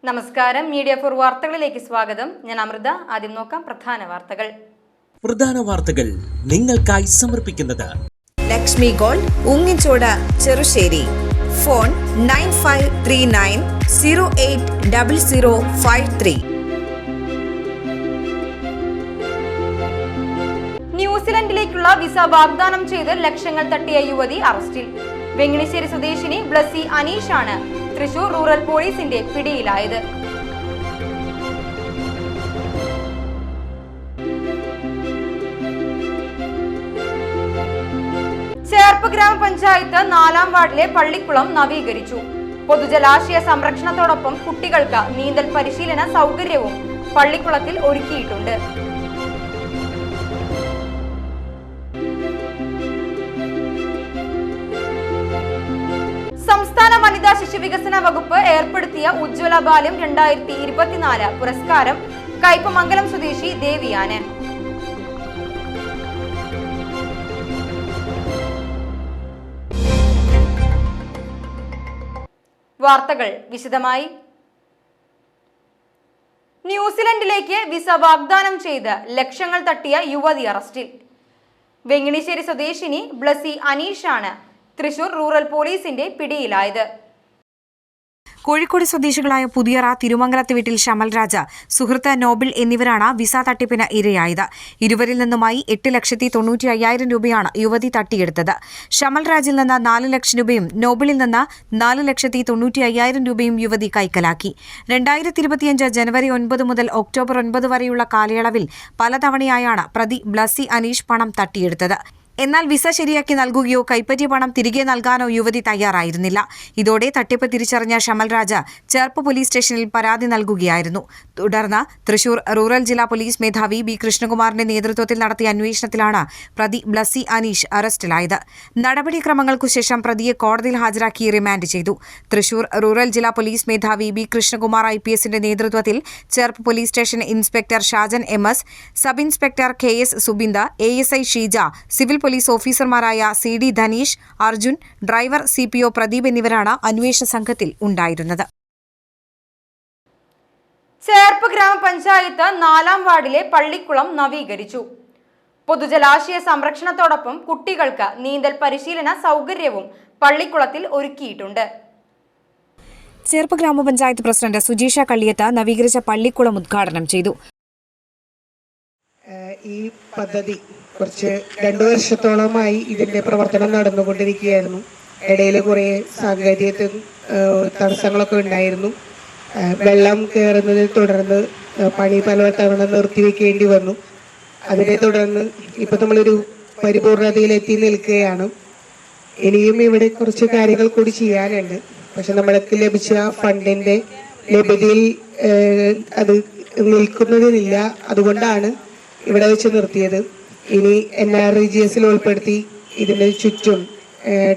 നമസ്കാരം, media for വാർത്തകളിലേക്ക് സ്വാഗതം. ഞാൻ അമൃത. ആദ്യം നോക്കാം പ്രധാന വാർത്തകൾ നിങ്ങൾക്കായി സമർപ്പിക്കുന്നത് ലക്ഷ്മി ഗോൾഡ്, ഉങ്ങിച്ചോട്, ചെറുശ്ശേരി. ഫോൺ 9539080053. ന്യൂസിലൻഡിലേക്കുള്ള വിസ വാഗ്ദാനം ചെയ്ത് ലക്ഷങ്ങൾ തട്ടിയ യുവതി അറസ്റ്റിൽ. വെങ്ങിണിശ്ശേരി സ്വദേശിനി ബ്ലസ്സി അനീഷാണ് തൃശൂർ റൂറൽ പോലീസിന്റെ പിടിയിലായത്. ചേർപ്പ് ഗ്രാമപഞ്ചായത്ത് 4-ാം വാർഡിലെ പള്ളിക്കുളം നവീകരിച്ചു. പൊതുജലാശയ സംരക്ഷണത്തോടൊപ്പം കുട്ടികൾക്ക് നീന്തൽ പരിശീലന സൗകര്യവും പള്ളിക്കുളത്തിൽ ഒരുക്കിയിട്ടുണ്ട്. സംസ്ഥാന വനിതാ ശിശു വികസന വകുപ്പ് ഏർപ്പെടുത്തിയ ഉജ്ജ്വല ബാല്യം 2024 പുരസ്കാരം കയ്പമംഗലം സ്വദേശി ദേവിയാണ്. വാർത്തകൾ വിശദമായി. ന്യൂസിലൻഡിലേക്ക് വിസ വാഗ്ദാനം ചെയ്ത് ലക്ഷങ്ങൾ തട്ടിയ യുവതി അറസ്റ്റിൽ. വെങ്ങിണിശ്ശേരി സ്വദേശിനി ബ്ലസ്സി അനീഷാണ് തൃശൂർ റൂറൽ പോലീസിന്റെ പിടിയിലായത്. കോഴിക്കോട് സ്വദേശികളായ പുതിയറ തിരുമംഗലത്ത് വീട്ടിൽ ശമൽ രാജ, സുഹൃത്ത് നോബിൾ എന്നിവരാണ് വിസ തട്ടിപ്പിന് ഇരയായത്. ഇരുവരിൽ നിന്നുമായി 8,95,000 രൂപയാണ് യുവതി തട്ടിയെടുത്തത്. ശമൽ രാജിൽ നിന്ന് 4 ലക്ഷം രൂപയും നോബിളിൽ നിന്ന് 4,95,000 രൂപയും യുവതി കൈക്കലാക്കി. 2025 ജനുവരി 9 മുതൽ ഒക്ടോബർ 9 വരെയുള്ള കാലയളവിൽ പലതവണയായാണ് പ്രതി ബ്ലസ്സി അനീഷ് പണം തട്ടിയെടുത്തത്. എന്നാൽ വിസ ശരിയാക്കി നൽകുകയോ കൈപ്പറ്റിയ പണം തിരികെ നൽകാനോ യുവതി തയ്യാറായിരുന്നില്ല. ഇതോടെ തട്ടിപ്പ് തിരിച്ചറിഞ്ഞ ശമൽ രാജ ചേർപ്പ് പോലീസ് സ്റ്റേഷനിൽ പരാതി നൽകുകയായിരുന്നു. തുടർന്ന് തൃശൂർ റൂറൽ ജില്ലാ പോലീസ് മേധാവി ബി കൃഷ്ണകുമാറിന്റെ നേതൃത്വത്തിൽ നടത്തിയ അന്വേഷണത്തിലാണ് പ്രതി ബ്ലസ്സി അനീഷ് അറസ്റ്റിലായത്. നടപടിക്രമങ്ങൾക്കു ശേഷം പ്രതിയെ കോടതിയിൽ ഹാജരാക്കി റിമാൻഡ് ചെയ്തു. തൃശൂർ റൂറൽ ജില്ലാ പോലീസ് മേധാവി ബി കൃഷ്ണകുമാർ IPSന്റെ നേതൃത്വത്തിൽ Cherpu police station inspector Shajan MS, sub inspector KS Subinda, ASI Sheeja, civil police ഓഫീസർമാരായ CD Dhaneesh, Arjun, driver CPO Pradeep എന്നിവരാണ് അന്വേഷണ സംഘത്തിൽ ഉണ്ടായിരുന്നത്. ചേർപ്പ് ഗ്രാമപഞ്ചായത്ത് 4-ാം വാർഡിലെ പള്ളിക്കുളം നവീകരിച്ചു. പൊതുജലാശയ സംരക്ഷണത്തോടൊപ്പം കുട്ടികൾക്ക് നീന്തൽ പരിശീലന സൗകര്യവും പള്ളിക്കുളത്തിൽ ഒരുക്കിയിട്ടുണ്ട്. ചേർപ്പ് ഗ്രാമപഞ്ചായത്ത് പ്രസിഡന്റ് സുജീഷ കള്ളിയത്ത് നവീകരിച്ച പള്ളിക്കുളം ഉദ്ഘാടനം ചെയ്തു. ഈ പദ്ധതി 2 വർഷത്തോളമായി ഇതിന്റെ പ്രവർത്തനം നടന്നുകൊണ്ടിരിക്കുകയായിരുന്നു. ഇടയിൽ കുറേ സാങ്കേതിക തടസ്സങ്ങളൊക്കെ ഉണ്ടായിരുന്നു. വെള്ളം കയറുന്നതിനെ തുടർന്ന് പണി പല തവണ നിർത്തിവെക്കേണ്ടി വന്നു. അതിനെ തുടർന്ന് ഇപ്പം നമ്മളൊരു പരിപൂർണതയിലെത്തി നിൽക്കുകയാണ്. ഇനിയും ഇവിടെ കുറച്ച് കാര്യങ്ങൾ കൂടി ചെയ്യാനുണ്ട്. പക്ഷെ നമ്മൾക്ക് ലഭിച്ച ഫണ്ടിന്റെ ലഭ്യതയിൽ അത് നിൽക്കുന്നതിനില്ല. അതുകൊണ്ടാണ് ഇവിടെ വെച്ച് നിർത്തിയത്. ഇനി NREGS ഉൾപ്പെടുത്തി ഇതിന് ചുറ്റും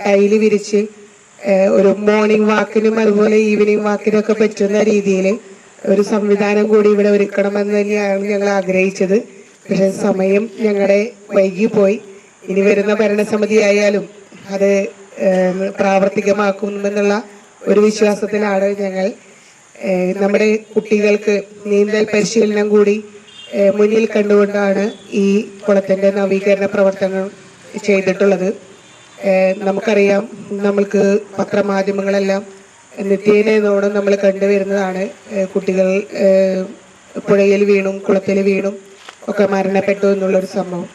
ടൈല് വിരിച്ച് ഒരു മോർണിംഗ് വാക്കിനും അതുപോലെ ഈവനിങ് വാക്കിനും ഒക്കെ പറ്റുന്ന രീതിയിൽ ഒരു സംവിധാനം കൂടി ഇവിടെ ഒരുക്കണമെന്ന് തന്നെയാണ് ഞങ്ങൾ ആഗ്രഹിച്ചത്. പക്ഷെ സമയം ഞങ്ങളുടെ വൈകിപ്പോയി. ഇനി വരുന്ന ഭരണസമിതി ആയാലും അത് പ്രാവർത്തികമാക്കുമെന്നുള്ള ഒരു വിശ്വാസത്തിലാണ് ഞങ്ങൾ. നമ്മുടെ കുട്ടികൾക്ക് നീന്തൽ പരിശീലനം കൂടി മുന്നിൽ കണ്ടുകൊണ്ടാണ് ഈ കുളത്തിൻ്റെ നവീകരണ പ്രവർത്തനം ചെയ്തിട്ടുള്ളത്. നമുക്കറിയാം, നമ്മൾക്ക് പത്രമാധ്യമങ്ങളെല്ലാം നിത്യേനോടും നമ്മൾ കണ്ടുവരുന്നതാണ് കുട്ടികൾ പുഴയിൽ വീണും കുളത്തിൽ വീണും ഒക്കെ മരണപ്പെട്ടു എന്നുള്ളൊരു സംഭവം.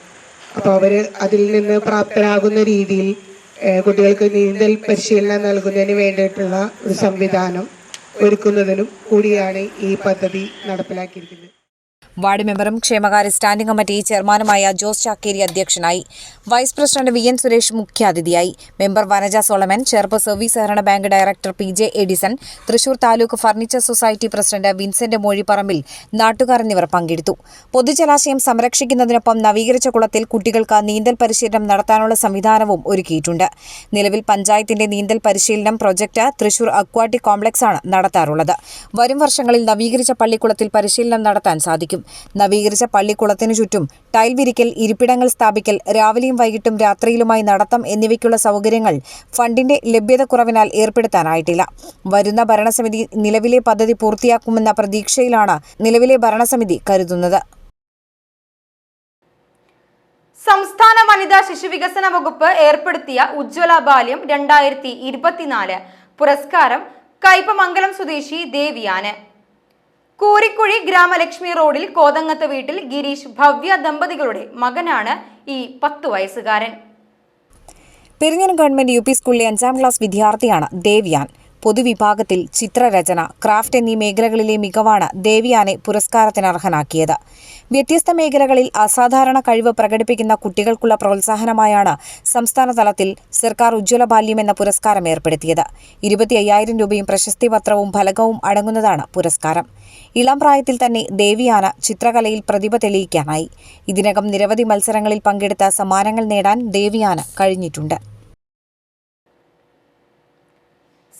അപ്പോൾ അവർ അതിൽ നിന്ന് പ്രാപ്തരാകുന്ന രീതിയിൽ കുട്ടികൾക്ക് നീന്തൽ പരിശീലനം നൽകുന്നതിന് വേണ്ടിയിട്ടുള്ള ഒരു സംവിധാനം ഒരുക്കുന്നതിനും കൂടിയാണ് ഈ പദ്ധതി നടപ്പിലാക്കിയിരിക്കുന്നത്. വാർഡ് മെമ്പറും ക്ഷേമകാര്യ സ്റ്റാൻഡിംഗ് കമ്മിറ്റി ചെയർമാനുമായ ജോസ് ചാക്കേരി അധ്യക്ഷനായി. വൈസ് പ്രസിഡന്റ് VN സുരേഷ് മുഖ്യാതിഥിയായി. Member Vanaja Solomon, Cherpu service സഹകരണ bank director PJ Edison, Thrissur taluk furniture society president Vincent Mozhiparambil, നാട്ടുകാർ എന്നിവർ പങ്കെടുത്തു. പൊതുജലാശയം സംരക്ഷിക്കുന്നതിനൊപ്പം നവീകരിച്ച കുളത്തിൽ കുട്ടികൾക്ക് നീന്തൽ പരിശീലനം നടത്താനുള്ള സംവിധാനവും ഒരുക്കിയിട്ടുണ്ട്. നിലവിൽ പഞ്ചായത്തിന്റെ നീന്തൽ പരിശീലനം പ്രൊജക്ട് തൃശൂർ അക്വാട്ടിക് കോംപ്ലക്സാണ് നടത്താറുള്ളത്. വരും വർഷങ്ങളിൽ നവീകരിച്ച പള്ളിക്കുളത്തിൽ പരിശീലനം നടത്താൻ സാധിക്കും. നവീകരിച്ച പള്ളിക്കുളത്തിനു ചുറ്റും ടൈൽ വിരിക്കൽ, ഇരിപ്പിടങ്ങൾ സ്ഥാപിക്കൽ, രാവിലെയും വൈകിട്ടും രാത്രിയിലുമായി നടത്തം എന്നിവയ്ക്കുള്ള സൗകര്യങ്ങൾ ഫണ്ടിന്റെ ലഭ്യതക്കുറവിനാൽ ഏർപ്പെടുത്താനായിട്ടില്ല. വരുന്ന ഭരണസമിതി നിലവിലെ പദ്ധതി പൂർത്തിയാക്കുമെന്ന പ്രതീക്ഷയിലാണ് നിലവിലെ ഭരണസമിതി കരുതുന്നത്. സംസ്ഥാന വനിതാ ശിശുവികസന വകുപ്പ് ഏർപ്പെടുത്തിയ ഉജ്ജ്വല ബാല്യം 2024 പുരസ്കാരം കയ്പമംഗലം സ്വദേശി ദേവിയാന്. കൂരിക്കുഴി ഗ്രാമലക്ഷ്മി റോഡിൽ കോതങ്ങത്ത് വീട്ടിൽ ഗിരീഷ് ഭവ്യ ദമ്പതികളുടെ മകനാണ് ഈ 10 വയസ്സുകാരൻ. പെരിഞ്ഞനം ഗവൺമെന്റ് UP സ്കൂളിലെ 5ാം ക്ലാസ് വിദ്യാർത്ഥിയാണ് ദേവിയാൻ. പൊതുവിഭാഗത്തിൽ ചിത്രരചന, ക്രാഫ്റ്റ് എന്നീ മേഖലകളിലെ മികവാണ് ദേവിയാനെ പുരസ്കാരത്തിന് അർഹനാക്കിയത്. വ്യത്യസ്ത മേഖലകളിൽ അസാധാരണ കഴിവ് പ്രകടിപ്പിക്കുന്ന കുട്ടികൾക്കുള്ള പ്രോത്സാഹനമായാണ് സംസ്ഥാന തലത്തിൽ സർക്കാർ ഉജ്ജ്വല ബാല്യം എന്ന പുരസ്കാരം ഏർപ്പെടുത്തിയത്. 25,000 രൂപയും പ്രശസ്തി പത്രവും ഫലകവും അടങ്ങുന്നതാണ് പുരസ്കാരം. ഇളം പ്രായത്തിൽ തന്നെ ദേവിയാന ചിത്രകലയിൽ പ്രതിഭ തെളിയിക്കാനായി. ഇതിനകം നിരവധി മത്സരങ്ങളിൽ പങ്കെടുത്ത സമ്മാനങ്ങൾ നേടാൻ ദേവിയാന കഴിഞ്ഞിട്ടുണ്ട്.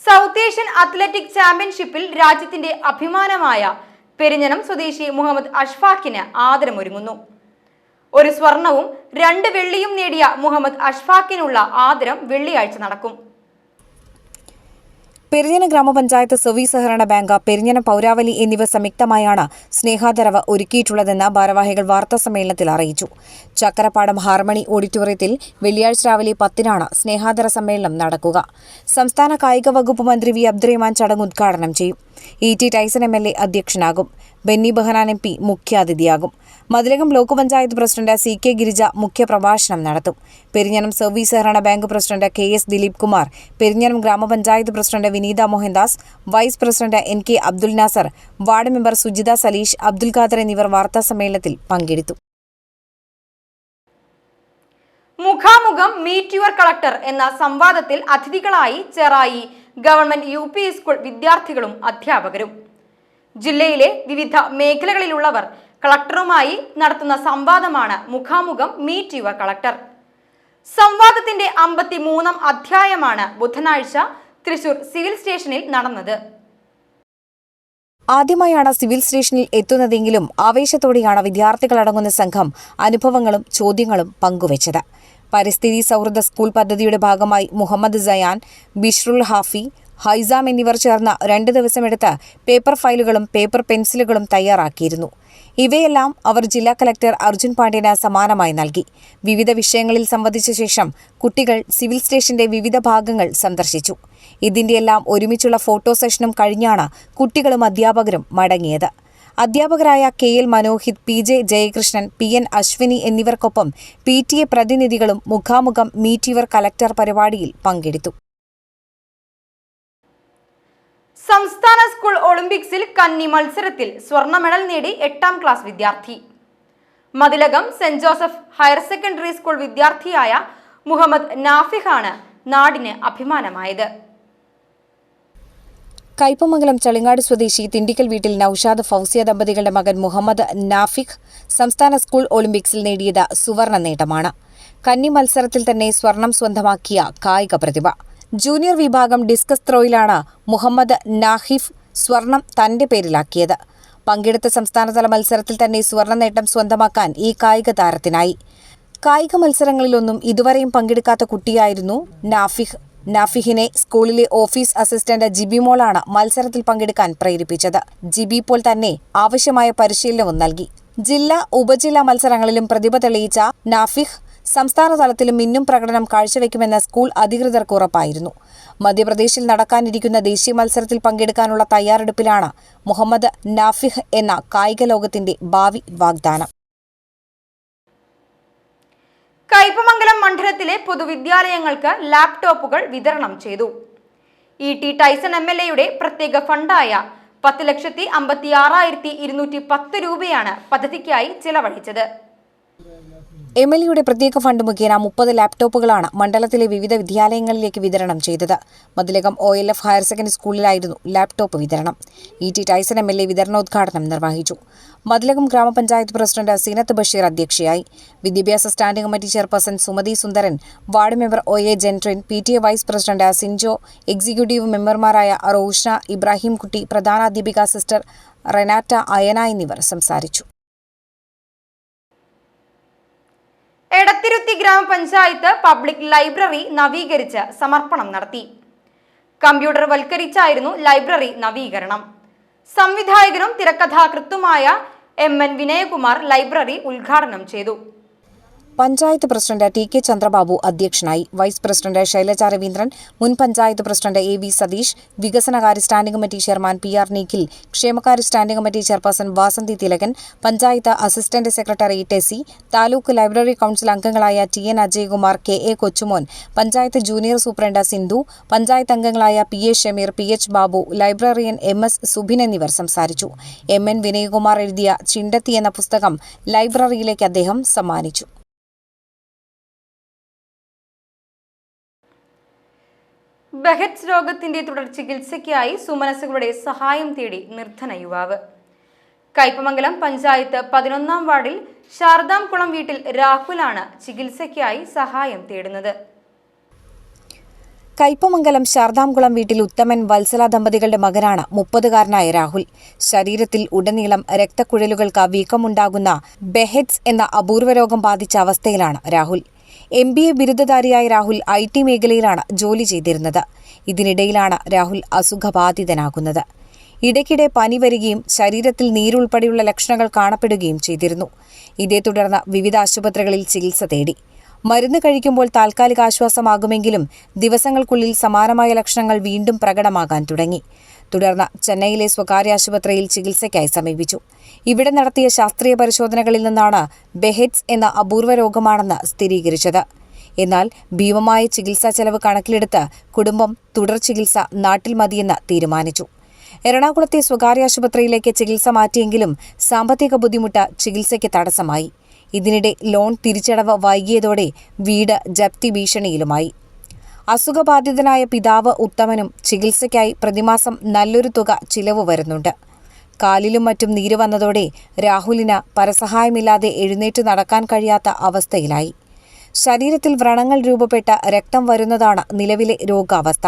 സൗത്ത് ഏഷ്യൻ അത്ലറ്റിക് ചാമ്പ്യൻഷിപ്പിൽ രാജ്യത്തിന്റെ അഭിമാനമായ പെരിഞ്ഞനം സ്വദേശി മുഹമ്മദ് അഷ്ഫാഖിന് ആദരമൊരുങ്ങുന്നു. 1 സ്വർണവും 2 വെള്ളിയും നേടിയ മുഹമ്മദ് അഷ്ഫാഖിനുള്ള ആദരം വെള്ളിയാഴ്ച നടക്കും. പെരിഞ്ഞനം ഗ്രാമപഞ്ചായത്ത് സർവീസ് സഹകരണ ബാങ്ക്, പെരിഞ്ഞനം പൗരാവലി എന്നിവ സംയുക്തമായാണ് സ്നേഹാദരവ് ഒരുക്കിയിട്ടുള്ളതെന്ന് ഭാരവാഹികൾ വാർത്താസമ്മേളനത്തിൽ അറിയിച്ചു. ചക്കരപ്പാടം ഹാർമണി ഓഡിറ്റോറിയത്തിൽ വെള്ളിയാഴ്ച രാവിലെ 10-നാണ് സ്നേഹാദര സമ്മേളനം നടക്കുക. സംസ്ഥാന കായിക വകുപ്പ് മന്ത്രി വി അബ്ദുറഹ്മാൻ ചടങ്ങ് ഉദ്ഘാടനം ചെയ്യും. E.T. ടൈസൺ MLA അധ്യക്ഷനാകും. ബെന്നി ബെഹനാൻ MP മുഖ്യാതിഥിയാകും. Mathilakam block panchayat president CK Girija മുഖ്യപ്രഭാഷണം നടത്തും. പെരിഞ്ഞനം സർവീസ് സഹകരണ bank president KS Dileep Kumar, Perinjanam ഗ്രാമപഞ്ചായത്ത് president Vineetha Mohandas, vice president NK Abdul Nasar, ward member Sujitha Saleesh, Abdul Khader എന്നിവർ വാർത്താസമ്മേളനത്തിൽ പങ്കെടുത്തു. മുഖാമുഖം മീറ്റ് യുവർ കളക്ടർ എന്ന സംവാദത്തിൽ അതിഥികളായി ചെറായി ഗവൺമെന്റ് UP സ്കൂൾ വിദ്യാർത്ഥികളും അധ്യാപകരും. ജില്ലയിലെ വിവിധ മേഖലകളിലുള്ളവർ കളക്ടറുമായി നടത്തുന്ന സംവാദമാണ് മുഖാമുഖം മീറ്റ് യുവർ കളക്ടർ. സംവാദത്തിന്റെ 53ാം അധ്യായമാണ് ബുധനാഴ്ച തൃശൂർ സിവിൽ സ്റ്റേഷനിൽ നടന്നത്. ആദ്യമായാണ് സിവിൽ സ്റ്റേഷനിൽ എത്തുന്നതെങ്കിലും ആവേശത്തോടെയാണ് വിദ്യാർത്ഥികളടങ്ങുന്ന സംഘം അനുഭവങ്ങളും ചോദ്യങ്ങളും പങ്കുവച്ചത്. പരിസ്ഥിതി സൗഹൃദ സ്കൂൾ പദ്ധതിയുടെ ഭാഗമായി മുഹമ്മദ് സയാൻ, ബിഷ്റുൽ ഹാഫി, ഹൈസാം എന്നിവർ ചേർന്ന് 2 ദിവസമെടുത്ത് പേപ്പർ ഫയലുകളും പേപ്പർ പെൻസിലുകളും തയ്യാറാക്കിയിരുന്നു. ഇവയെല്ലാം അവർ ജില്ലാ കലക്ടർ അർജുൻ പാണ്ഡ്യന് സമ്മാനമായി നൽകി. വിവിധ വിഷയങ്ങളിൽ സംവദിച്ച ശേഷം കുട്ടികൾ സിവിൽ സ്റ്റേഷന്റെ വിവിധ ഭാഗങ്ങൾ സന്ദർശിച്ചു. ഇതിന്റെയെല്ലാം ഒരുമിച്ചുള്ള ഫോട്ടോ സെഷനും കഴിഞ്ഞാണ് കുട്ടികളും അധ്യാപകരും മടങ്ങിയത്. അധ്യാപകരായ KL Manohith, PJ Jayakrishnan, PN Ashwini എന്നിവർക്കൊപ്പം PTA പ്രതിനിധികളും മുഖാമുഖം മീറ്റ് യുവർ കളക്ടർ പരിപാടിയിൽ പങ്കെടുത്തു. സംസ്ഥാന സ്കൂൾ ഒളിമ്പിക്സിൽ കന്നി മത്സരത്തിൽ സ്വർണ്ണ മെഡൽ നേടി 8ാം ക്ലാസ് വിദ്യാർത്ഥി. Mathilakam saint Joseph higher secondary school വിദ്യാർത്ഥിയായ മുഹമ്മദ് നാഫിഖാണ് നാടിന് അഭിമാനമായത്. കയ്പമംഗലം ചളിങ്ങാട് സ്വദേശി തിണ്ടിക്കൽ വീട്ടിൽ നൌഷാദ് ഫൗസിയ ദമ്പതികളുടെ മകൻ മുഹമ്മദ് നാഫിഖ് സംസ്ഥാന സ്കൂൾ ഒളിമ്പിക്സിൽ നേടിയത് സുവർണ നേട്ടമാണ്. കന്നി മത്സരത്തിൽ തന്നെ സ്വർണം സ്വന്തമാക്കിയ കായിക പ്രതിഭ. ജൂനിയർ വിഭാഗം ഡിസ്കസ് ത്രോയിലാണ് മുഹമ്മദ് നാഹിഫ് സ്വർണം തന്റെ പേരിലാക്കിയത്. പങ്കെടുത്ത സംസ്ഥാനതല മത്സരത്തിൽ തന്നെ സ്വർണ്ണ നേട്ടം സ്വന്തമാക്കാൻ ഈ കായിക താരത്തിനായി. കായിക മത്സരങ്ങളിലൊന്നും ഇതുവരെയും പങ്കെടുക്കാത്ത കുട്ടിയായിരുന്നു നാഫിഖ്. നാഫിഹിനെ സ്കൂളിലെ ഓഫീസ് അസിസ്റ്റന്റ് ജിബിമോളാണ് മത്സരത്തിൽ പങ്കെടുക്കാൻ പ്രേരിപ്പിച്ചത്. ജിബി പോൾ തന്നെ ആവശ്യമായ പരിശീലനവും നൽകി. ജില്ലാ, ഉപജില്ലാ മത്സരങ്ങളിലും പ്രതിഭ തെളിയിച്ച നാഫിഖ് സംസ്ഥാന തലത്തിലും മിന്നും പ്രകടനം കാഴ്ചവെക്കുമെന്ന് സ്കൂൾ അധികൃതർക്ക് ഉറപ്പായിരുന്നു. മധ്യപ്രദേശിൽ നടക്കാനിരിക്കുന്ന ദേശീയ മത്സരത്തിൽ പങ്കെടുക്കാനുള്ള തയ്യാറെടുപ്പിലാണ് മുഹമ്മദ് നാഫിഖ് എന്ന കായിക ലോകത്തിന്റെ ഭാവി വാഗ്ദാനം. കയ്പമംഗലം മണ്ഡലത്തിലെ പൊതുവിദ്യാലയങ്ങൾക്ക് ലാപ്ടോപ്പുകൾ വിതരണം ചെയ്തു. E.T. ടൈസൺ MLAയുടെ പ്രത്യേക ഫണ്ടായ 10,56,210 രൂപയാണ് പദ്ധതിക്കായി ചിലവഴിച്ചത്. MLAയുടെ പ്രത്യേക ഫണ്ട് മുഖേന 30 ലാപ്ടോപ്പുകളാണ് മണ്ഡലത്തിലെ വിവിധ വിദ്യാലയങ്ങളിലേക്ക് വിതരണം ചെയ്തത്. മതിലകം OLF ഹയർ സെക്കൻഡറി സ്കൂളിലായിരുന്നു ലാപ്ടോപ്പ് വിതരണം. E.T. ടൈസൺ MLA വിതരണോദ്ഘാടനം നിർവഹിച്ചു. മതിലകം ഗ്രാമപഞ്ചായത്ത് പ്രസിഡന്റ് സീനത്ത് ബഷീർ അധ്യക്ഷയായി. വിദ്യാഭ്യാസ standing committee chairperson Sumathi Sundaran, ward member OA Gentrin, PTA vice president Sinjo, executive മെമ്പർമാരായ റോഷ്ന, ഇബ്രാഹിംകുട്ടി, പ്രധാനാധ്യാപിക സിസ്റ്റർ റെനാറ്റ അയന എന്നിവർ സംസാരിച്ചു. എടത്തിരുത്തി ഗ്രാമപഞ്ചായത്ത് പബ്ലിക് ലൈബ്രറി നവീകരിച്ച് സമർപ്പണം നടത്തി. കമ്പ്യൂട്ടർ വൽക്കരിച്ചായിരുന്നു ലൈബ്രറി നവീകരണം. സംവിധായകനും തിരക്കഥാകൃത്തുമായ MN വിനയകുമാർ ലൈബ്രറി ഉദ്ഘാടനം ചെയ്തു. Panchayat president T K Chandrababu അധ്യക്ഷനായി. വൈസ് പ്രസിഡന്റ് ശൈലജ രവീന്ദ്രൻ, മുൻ പഞ്ചായത്ത് പ്രസിഡന്റ് AV സതീഷ്, വികസനകാര്യ standing committee chairman PR Nikhil, ക്ഷേമകാര്യ standing committee chairperson Vasanthi Thilakan, panchayat assistant secretary Tessy, taluk library council അംഗങ്ങളായ TN Ajaykumar, KA Kochumon, panchayat junior superintendent Sindhu, panchayat അംഗങ്ങളായ PA Shameer, PH Babu, librarian MS Subin എന്നിവർ സംസാരിച്ചു. MN വിനയകുമാർ എഴുതിയ ചിണ്ടത്തി എന്ന പുസ്തകം ലൈബ്രറിയിലേക്ക് അദ്ദേഹം സമ്മാനിച്ചു. ബെഹറ്റ്സ് രോഗത്തിന്റെ തുടർ ചികിത്സയ്ക്കായി സുമനസുകളുടെ സഹായം തേടി നിർധന യുവാവ്. കയ്പമംഗലം പഞ്ചായത്ത് 11-ാം വാർഡിൽ ശാരദാംകുളം വീട്ടിൽ രാഹുലാണ് ചികിത്സയ്ക്കായി സഹായം തേടുന്നത്. കയ്പമംഗലം ശാരദാംകുളം വീട്ടിൽ ഉത്തമൻ വത്സല ദമ്പതികളുടെ മകനാണ് 30-കാരനായ രാഹുൽ. ശരീരത്തിൽ ഉടനീളം രക്തക്കുഴലുകൾക്ക് വീക്കമുണ്ടാകുന്ന ബെഹറ്റ്സ് എന്ന അപൂർവ രോഗം ബാധിച്ച അവസ്ഥയിലാണ് രാഹുൽ. MBA ബിരുദധാരിയായ രാഹുൽ IT മേഖലയിലാണ് ജോലി ചെയ്തിരുന്നത്. ഇതിനിടയിലാണ് രാഹുൽ അസുഖബാധിതനാകുന്നത്. ഇടയ്ക്കിടെ പനി വരികയും ശരീരത്തിൽ നീരുൾപ്പെടെയുള്ള ലക്ഷണങ്ങൾ കാണപ്പെടുകയും ചെയ്തിരുന്നു. ഇതേ തുടർന്ന് വിവിധ ആശുപത്രികളിൽ ചികിത്സ തേടി. മരുന്ന് കഴിക്കുമ്പോൾ താൽക്കാലിക ആശ്വാസമാകുമെങ്കിലും ദിവസങ്ങൾക്കുള്ളിൽ സമാനമായ ലക്ഷണങ്ങൾ വീണ്ടും പ്രകടമാകാൻ തുടങ്ങി. തുടർന്ന് ചെന്നൈയിലെ സ്വകാര്യ ആശുപത്രിയിൽ ചികിത്സയ്ക്കായി സമീപിച്ചു. ഇവിടെ നടത്തിയ ശാസ്ത്രീയ പരിശോധനകളിൽ നിന്നാണ് ബെഹറ്റ്സ് എന്ന അപൂർവ രോഗമാണെന്ന് സ്ഥിരീകരിച്ചത്. എന്നാൽ ഭീമമായ ചികിത്സാ ചെലവ് കണക്കിലെടുത്ത് കുടുംബം തുടർ ചികിത്സ നാട്ടിൽ മതിയെന്ന് തീരുമാനിച്ചു. എറണാകുളത്തെ സ്വകാര്യ ആശുപത്രിയിലേക്ക് ചികിത്സ മാറ്റിയെങ്കിലും സാമ്പത്തിക ബുദ്ധിമുട്ട് ചികിത്സയ്ക്ക് തടസ്സമായി. ഇതിനിടെ ലോൺ തിരിച്ചടവ് വൈകിയതോടെ വീട് ജപ്തി ഭീഷണിയിലുമായി. അസുഖബാധിതനായ പിതാവ് ഉത്തമനും ചികിത്സയ്ക്കായി പ്രതിമാസം നല്ലൊരു തുക ചിലവ് വരുന്നുണ്ട്. കാലിലും മറ്റും നീര് വന്നതോടെ രാഹുലിന് പരസഹായമില്ലാതെ എഴുന്നേറ്റ് നടക്കാൻ കഴിയാത്ത അവസ്ഥയിലായി. ശരീരത്തിൽ വ്രണങ്ങൾ രൂപപ്പെട്ട രക്തം വരുന്നതാണ് നിലവിലെ രോഗാവസ്ഥ.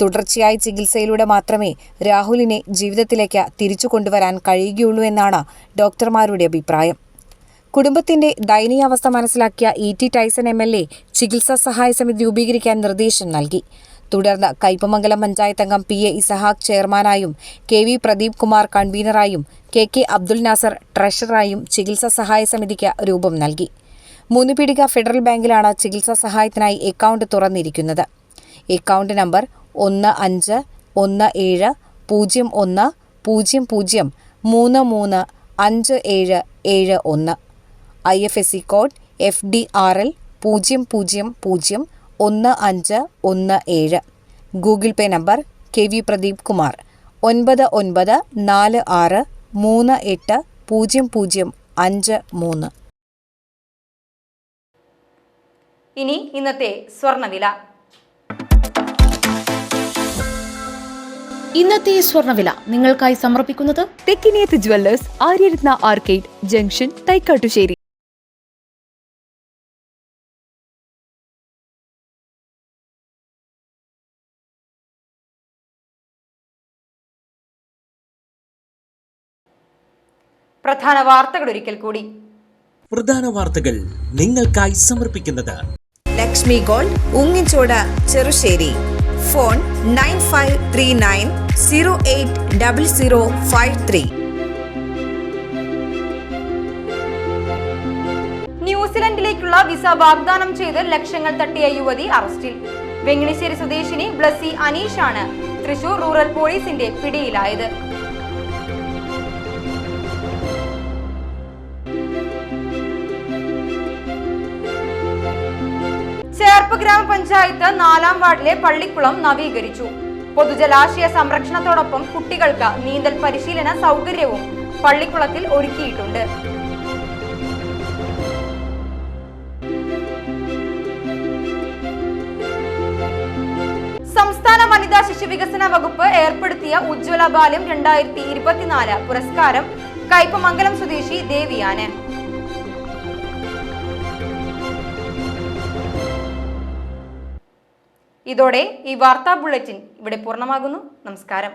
തുടർച്ചയായ ചികിത്സയിലൂടെ മാത്രമേ രാഹുലിനെ ജീവിതത്തിലേക്ക് തിരിച്ചു കൊണ്ടുവരാൻ കഴിയുകയുള്ളൂ എന്നാണ് ഡോക്ടർമാരുടെ അഭിപ്രായം. കുടുംബത്തിന്റെ ദയനീയാവസ്ഥ മനസ്സിലാക്കിയ ET ടൈസൺ MLA ചികിത്സാ സഹായ സമിതി രൂപീകരിക്കാൻ നിർദ്ദേശം നൽകി. തുടർന്ന് കയ്പമംഗലം പഞ്ചായത്ത് അംഗം PA Ishaq ചെയർമാനായും KV Pradeep Kumar കൺവീനറായും KK Abdul Nasar ട്രഷററായും ചികിത്സാ സഹായ സമിതിക്ക് രൂപം നൽകി. മൂന്നുപീടിക ഫെഡറൽ ബാങ്കിലാണ് ചികിത്സാ സഹായത്തിനായി അക്കൗണ്ട് തുറന്നിരിക്കുന്നത്. Account number 150100335771. IFSC code FDRL 001517. Google Pay number KV Pradeep Kumar 9946380053. ഇനി ഇന്നത്തെ സ്വർണ്ണവില. ഇന്നത്തെ സ്വർണ്ണവില നിങ്ങൾക്കായി സമർപ്പിക്കുന്നത് Thekkiniyath jewellers, Aryaratna arcade junction, Thaikkattussery. പ്രധാന വാർത്തകൾ ഒരിക്കൽ കൂടി. പ്രധാന വാർത്തകൾ നിങ്ങൾക്കായി സമർപ്പിക്കുന്നത് ലക്ഷ്മി ഗോൾഡ്, ഉങ്ങിച്ചോട്, ചെറുശ്ശേരി. ഫോൺ 9539080053. ന്യൂസിലൻഡിലേക്കുള്ള വിസ വാഗ്ദാനം ചെയ്ത് ലക്ഷങ്ങൾ തട്ടിയ യുവതി അറസ്റ്റിൽ. വെങ്ങണിശ്ശേരി സ്വദേശിനി ബ്ലസി അനീഷാണ് തൃശൂർ റൂറൽ പോലീസിന്റെ പിടിയിലായത്. ചേർപ്പ് ഗ്രാമപഞ്ചായത്ത് 4-ാം വാർഡിലെ പള്ളിക്കുളം നവീകരിച്ചു. പൊതുജലാശയ സംരക്ഷണത്തോടൊപ്പം കുട്ടികൾക്ക് നീന്തൽ പരിശീലന സൗകര്യവും പള്ളിക്കുളത്തിൽ ഒരുക്കിയിട്ടുണ്ട്. സംസ്ഥാന വനിതാ ശിശു വികസന വകുപ്പ് ഏർപ്പെടുത്തിയ ഉജ്ജ്വല ബാല്യം 2024 പുരസ്കാരം കയ്പമംഗലം സ്വദേശി ദേവിയാണ്. ഇതോടെ ഈ വാർത്താ ബുള്ളറ്റിൻ ഇവിടെ പൂർണ്ണമാകുന്നു. നമസ്കാരം.